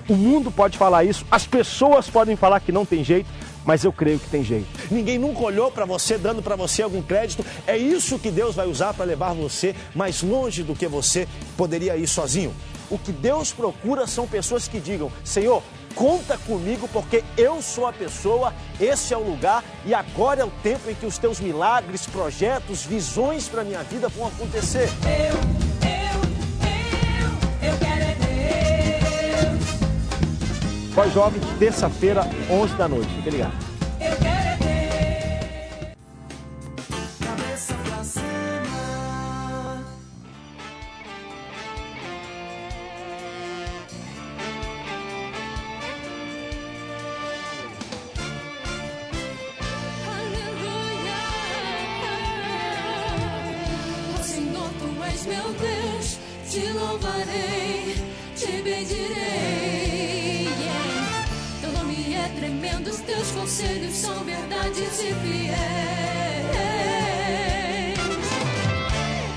O mundo pode falar isso, as pessoas podem falar que não tem jeito, mas eu creio que tem jeito. Ninguém nunca olhou para você, dando para você algum crédito. É isso que Deus vai usar para levar você mais longe do que você poderia ir sozinho. O que Deus procura são pessoas que digam: Senhor, conta comigo porque eu sou a pessoa, esse é o lugar e agora é o tempo em que os teus milagres, projetos, visões para a minha vida vão acontecer. Eu quero é Deus. Voz Jovem, terça-feira, 11 da noite. Fique ligado. Eu quero é Deus. Cabeça pra cima. Aleluia. Oh, Senhor, tu és meu Deus. Te louvarei, te bendirei. Yeah. Teu nome é tremendo, os teus conselhos são verdades e fiéis.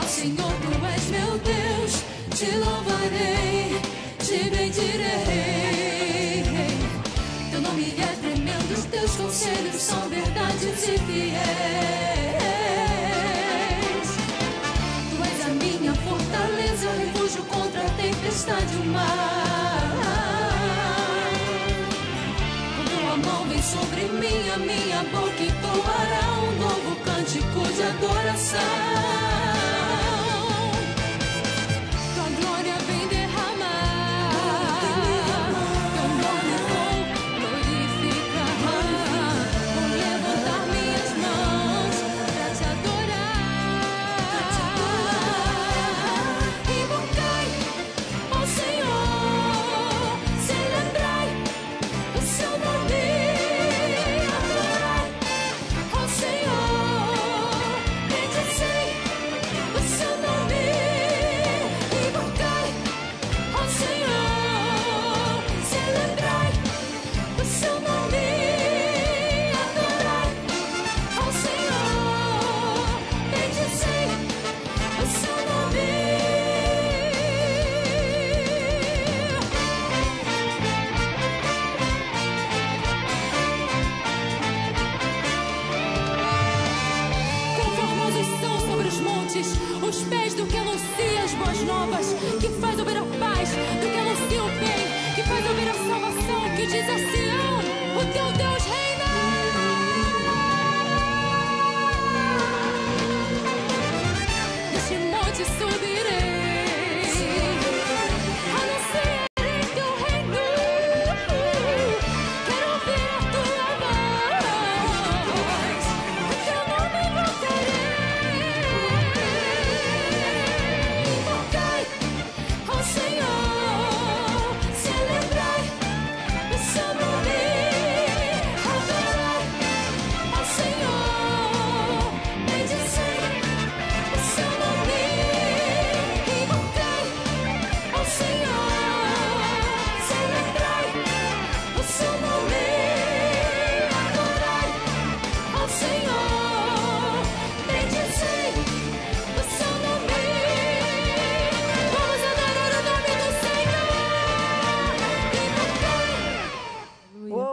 Ó Senhor, tu és meu Deus, te louvarei, te bendirei. Teu nome é tremendo, os teus conselhos são verdades e fiéis. Minha fortaleza, refúgio contra a tempestade e o mar. Com tua mão vem sobre mim, a minha boca entoará um novo cântico de adoração. Tua glória vem derramar, teu nome vou glorificar. Vou levantar minhas mãos pra te adorar.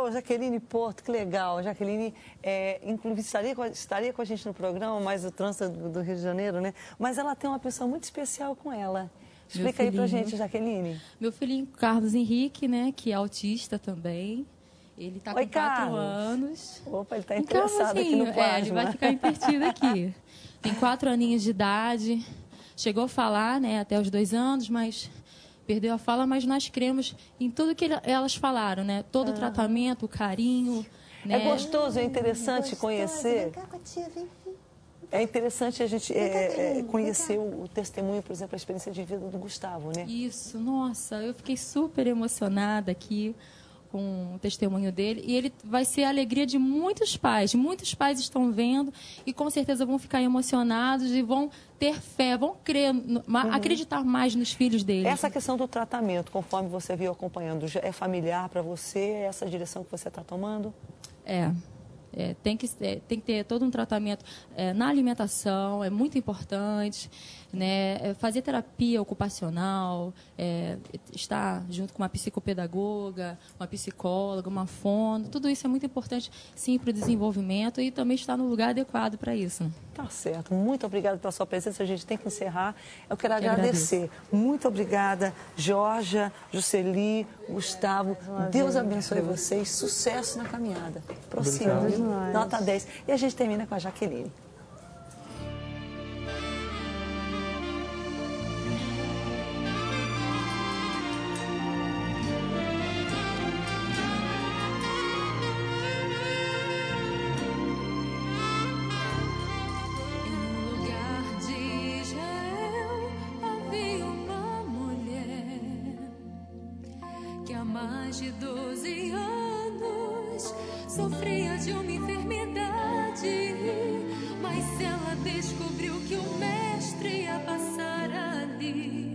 Ô, Jaqueline Porto, que legal. Jaqueline, inclusive, estaria com a gente no programa, mais o trânsito do Rio de Janeiro, né? Mas ela tem uma pessoa muito especial com ela. Explica aí pra gente, Jaqueline. Meu filhinho Carlos Henrique, né, que é autista também. Ele está com 4 anos. Opa, ele está interessado aqui no plasma. Ele vai ficar entretido aqui. Tem 4 aninhos de idade. Chegou a falar, né, até os 2 anos, mas perdeu a fala. Mas nós cremos em tudo que elas falaram, né? Todo o tratamento, o carinho. Né? É gostoso, é interessante conhecer. Vem cá com a tia, vem. É interessante a gente conhecer o testemunho, por exemplo, a experiência de vida do Gustavo, né? Isso, nossa, eu fiquei super emocionada aqui com o testemunho dele. E ele vai ser a alegria de muitos pais. Muitos pais estão vendo e com certeza vão ficar emocionados e vão ter fé, vão crer, acreditar mais nos filhos deles. Essa questão do tratamento, conforme você veio acompanhando, é familiar para você? É essa direção que você está tomando? Tem que ter todo um tratamento na alimentação, é muito importante, né? Fazer terapia ocupacional, estar junto com uma psicopedagoga, uma psicóloga, uma fono, tudo isso é muito importante, sim, para o desenvolvimento e também estar no lugar adequado para isso. Tá certo. Muito obrigada pela sua presença. A gente tem que encerrar. Eu quero agradecer. Muito obrigada, Georgia, Jusceli, Gustavo. Deus abençoe vocês. Sucesso na caminhada. Prossigam. Nota 10. E a gente termina com a Jaqueline. Mais de 12 anos sofria de uma enfermidade, mas ela descobriu que o mestre ia passar ali.